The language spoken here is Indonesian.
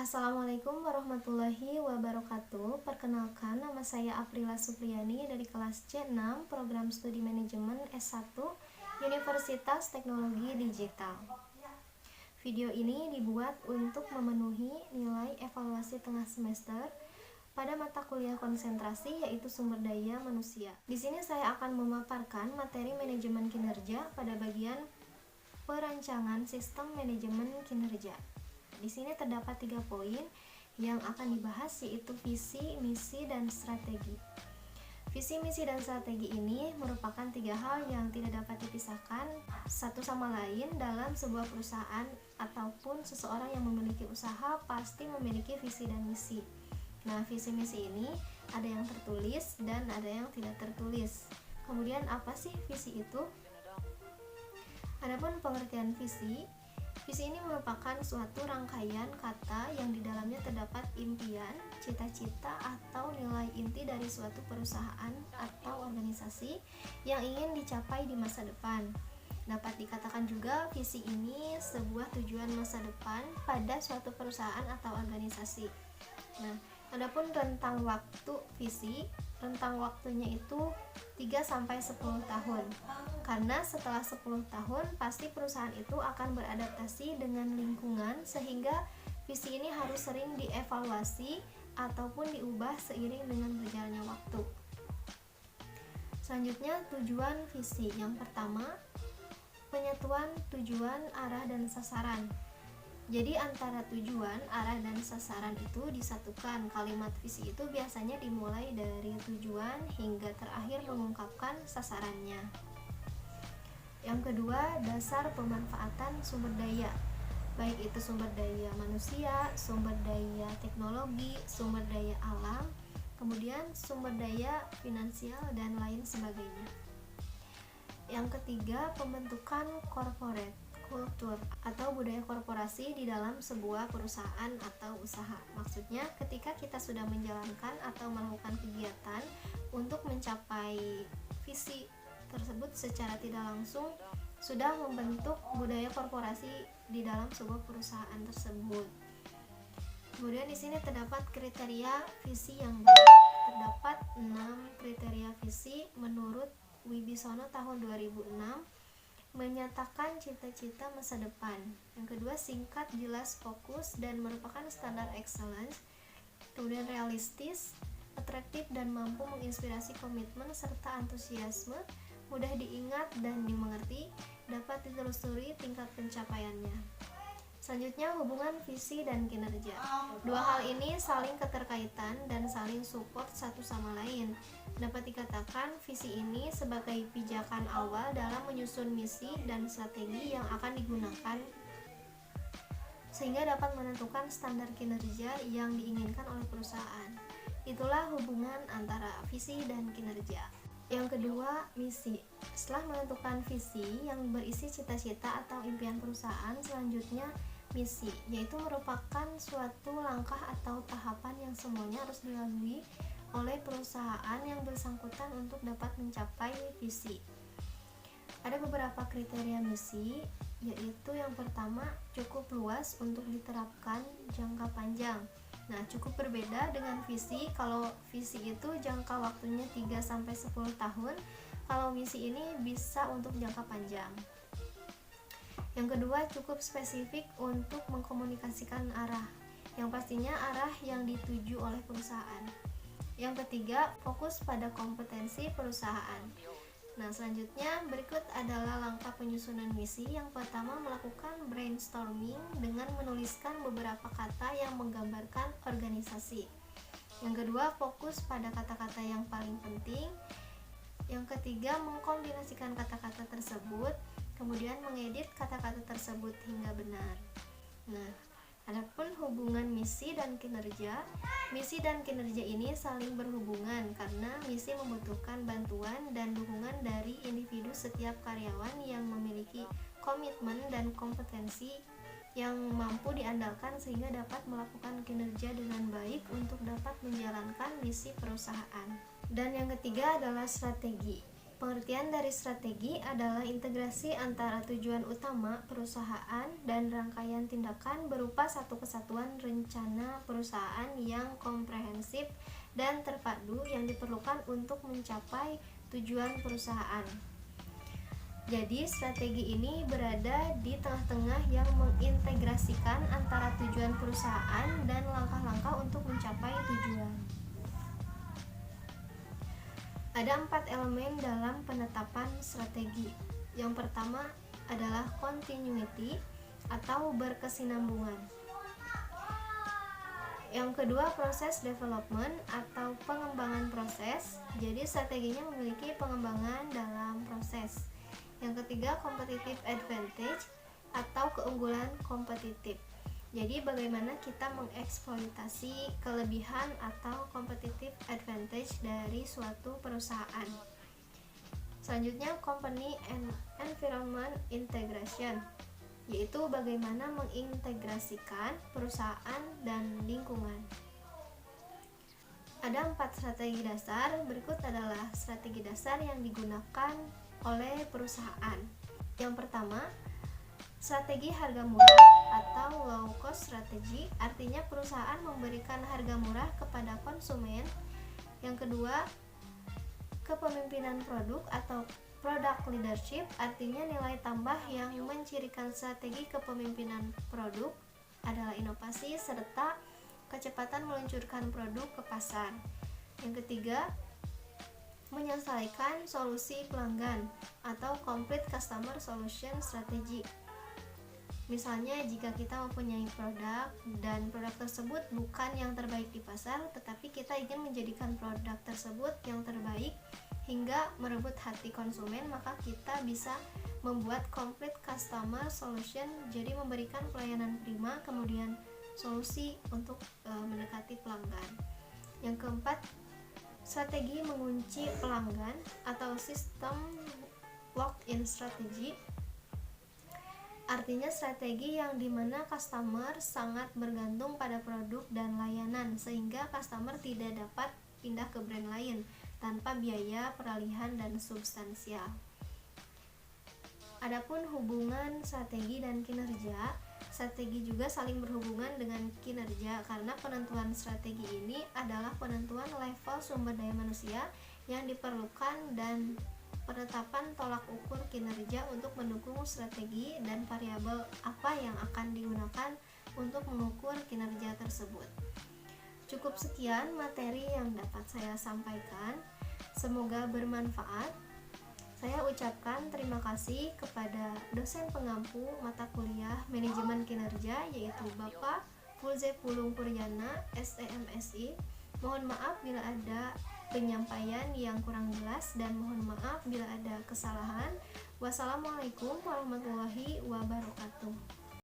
Assalamualaikum warahmatullahi wabarakatuh. Perkenalkan, nama saya Aprila Supriyani dari kelas C6 Program Studi Manajemen S1 Universitas Teknologi Digital. Video ini dibuat untuk memenuhi nilai evaluasi tengah semester pada mata kuliah konsentrasi yaitu sumber daya manusia. Di sini saya akan memaparkan materi manajemen kinerja pada bagian perancangan sistem manajemen kinerja. Di sini terdapat 3 poin yang akan dibahas, yaitu visi, misi, dan strategi. Visi, misi, dan strategi ini merupakan 3 hal yang tidak dapat dipisahkan satu sama lain dalam sebuah perusahaan ataupun seseorang yang memiliki usaha pasti memiliki visi dan misi. Nah, visi misi ini ada yang tertulis dan ada yang tidak tertulis. Kemudian apa sih visi itu? Adapun pengertian visi ini merupakan suatu rangkaian kata yang di dalamnya terdapat impian, cita-cita, atau nilai inti dari suatu perusahaan atau organisasi yang ingin dicapai di masa depan. Dapat dikatakan juga visi ini sebuah tujuan masa depan pada suatu perusahaan atau organisasi. Nah, adapun rentang waktu visi, rentang waktunya itu 3-10 tahun. Karena setelah 10 tahun pasti perusahaan itu akan beradaptasi dengan lingkungan, sehingga visi ini harus sering dievaluasi ataupun diubah seiring dengan berjalannya waktu. Selanjutnya, tujuan visi. Yang pertama, penyatuan tujuan, arah, dan sasaran. Jadi antara tujuan, arah, dan sasaran itu disatukan. Kalimat visi itu biasanya dimulai dari tujuan hingga terakhir mengungkapkan sasarannya. Yang kedua, dasar pemanfaatan sumber daya. Baik itu sumber daya manusia, sumber daya teknologi, sumber daya alam, kemudian sumber daya finansial, dan lain sebagainya. Yang ketiga, pembentukan corporate kultur atau budaya korporasi di dalam sebuah perusahaan atau usaha. Maksudnya ketika kita sudah menjalankan atau melakukan kegiatan untuk mencapai visi tersebut secara tidak langsung sudah membentuk budaya korporasi di dalam sebuah perusahaan tersebut. Kemudian di sini terdapat kriteria visi yang baik. Terdapat 6 kriteria visi menurut Wibisono tahun 2006. Menyatakan cita-cita masa depan. Yang kedua, singkat, jelas, fokus, dan merupakan standar excellence. Kemudian realistis, atraktif, dan mampu menginspirasi komitmen serta antusiasme, mudah diingat dan dimengerti, dapat ditelusuri tingkat pencapaiannya. Selanjutnya, hubungan visi dan kinerja. Dua hal ini saling keterkaitan dan saling support satu sama lain. Dapat dikatakan visi ini sebagai pijakan awal dalam menyusun misi dan strategi yang akan digunakan sehingga dapat menentukan standar kinerja yang diinginkan oleh perusahaan. Itulah hubungan antara visi dan kinerja. Yang kedua, misi. Setelah menentukan visi yang berisi cita-cita atau impian perusahaan, selanjutnya misi, yaitu merupakan suatu langkah atau tahapan yang semuanya harus dilalui oleh perusahaan yang bersangkutan untuk dapat mencapai visi. Ada beberapa kriteria misi, yaitu yang pertama, cukup luas untuk diterapkan jangka panjang. Nah, cukup berbeda dengan visi. Kalau visi itu jangka waktunya 3-10 tahun, kalau misi ini bisa untuk jangka panjang. Yang kedua, cukup spesifik untuk mengkomunikasikan arah, yang pastinya arah yang dituju oleh perusahaan. Yang ketiga, fokus pada kompetensi perusahaan. Nah, selanjutnya berikut adalah langkah penyusunan misi. Yang pertama, melakukan brainstorming dengan menuliskan beberapa kata yang menggambarkan organisasi. Yang kedua, fokus pada kata-kata yang paling penting. Yang ketiga, mengkombinasikan kata-kata tersebut, kemudian mengedit kata-kata tersebut hingga benar. Nah, adapun hubungan misi dan kinerja. Misi dan kinerja ini saling berhubungan karena misi membutuhkan bantuan dan dukungan dari individu setiap karyawan yang memiliki komitmen dan kompetensi yang mampu diandalkan sehingga dapat melakukan kinerja dengan baik untuk dapat menjalankan misi perusahaan. Dan yang ketiga adalah strategi. Pengertian dari strategi adalah integrasi antara tujuan utama perusahaan dan rangkaian tindakan berupa satu kesatuan rencana perusahaan yang komprehensif dan terpadu yang diperlukan untuk mencapai tujuan perusahaan. Jadi, strategi ini berada di tengah-tengah yang mengintegrasikan antara tujuan perusahaan dan langkah-langkah untuk mencapai tujuan. Ada 4 elemen dalam penetapan strategi. Yang pertama adalah continuity atau berkesinambungan. Yang kedua, proses development atau pengembangan proses. Jadi strateginya memiliki pengembangan dalam proses. Yang ketiga, competitive advantage atau keunggulan kompetitif. Jadi bagaimana kita mengeksploitasi kelebihan atau competitive advantage dari suatu perusahaan. Selanjutnya, company and environment integration, yaitu bagaimana mengintegrasikan perusahaan dan lingkungan. Ada 4 strategi dasar. Berikut adalah strategi dasar yang digunakan oleh perusahaan. Yang pertama, strategi harga murah atau low cost strategy, artinya perusahaan memberikan harga murah kepada konsumen. Yang kedua, kepemimpinan produk atau product leadership, artinya nilai tambah yang mencirikan strategi kepemimpinan produk adalah inovasi serta kecepatan meluncurkan produk ke pasar. Yang ketiga, menyelesaikan solusi pelanggan atau complete customer solution strategy. Misalnya jika kita mempunyai produk dan produk tersebut bukan yang terbaik di pasar, tetapi kita ingin menjadikan produk tersebut yang terbaik hingga merebut hati konsumen, maka kita bisa membuat complete customer solution, jadi memberikan pelayanan prima kemudian solusi untuk mendekati pelanggan. Yang keempat, strategi mengunci pelanggan atau sistem lock-in strategy, artinya strategi yang dimana customer sangat bergantung pada produk dan layanan sehingga customer tidak dapat pindah ke brand lain tanpa biaya peralihan dan substansial. Adapun hubungan strategi dan kinerja, strategi juga saling berhubungan dengan kinerja karena penentuan strategi ini adalah penentuan level sumber daya manusia yang diperlukan dan penetapan tolak ukur kinerja untuk mendukung strategi dan variabel apa yang akan digunakan untuk mengukur kinerja tersebut. Cukup sekian materi yang dapat saya sampaikan. Semoga bermanfaat. Saya ucapkan terima kasih kepada dosen pengampu mata kuliah Manajemen Kinerja yaitu Bapak Fulze Pulung Puryana, SEMSI. Mohon maaf bila ada penyampaian yang kurang jelas dan mohon maaf bila ada kesalahan. Wassalamualaikum warahmatullahi wabarakatuh.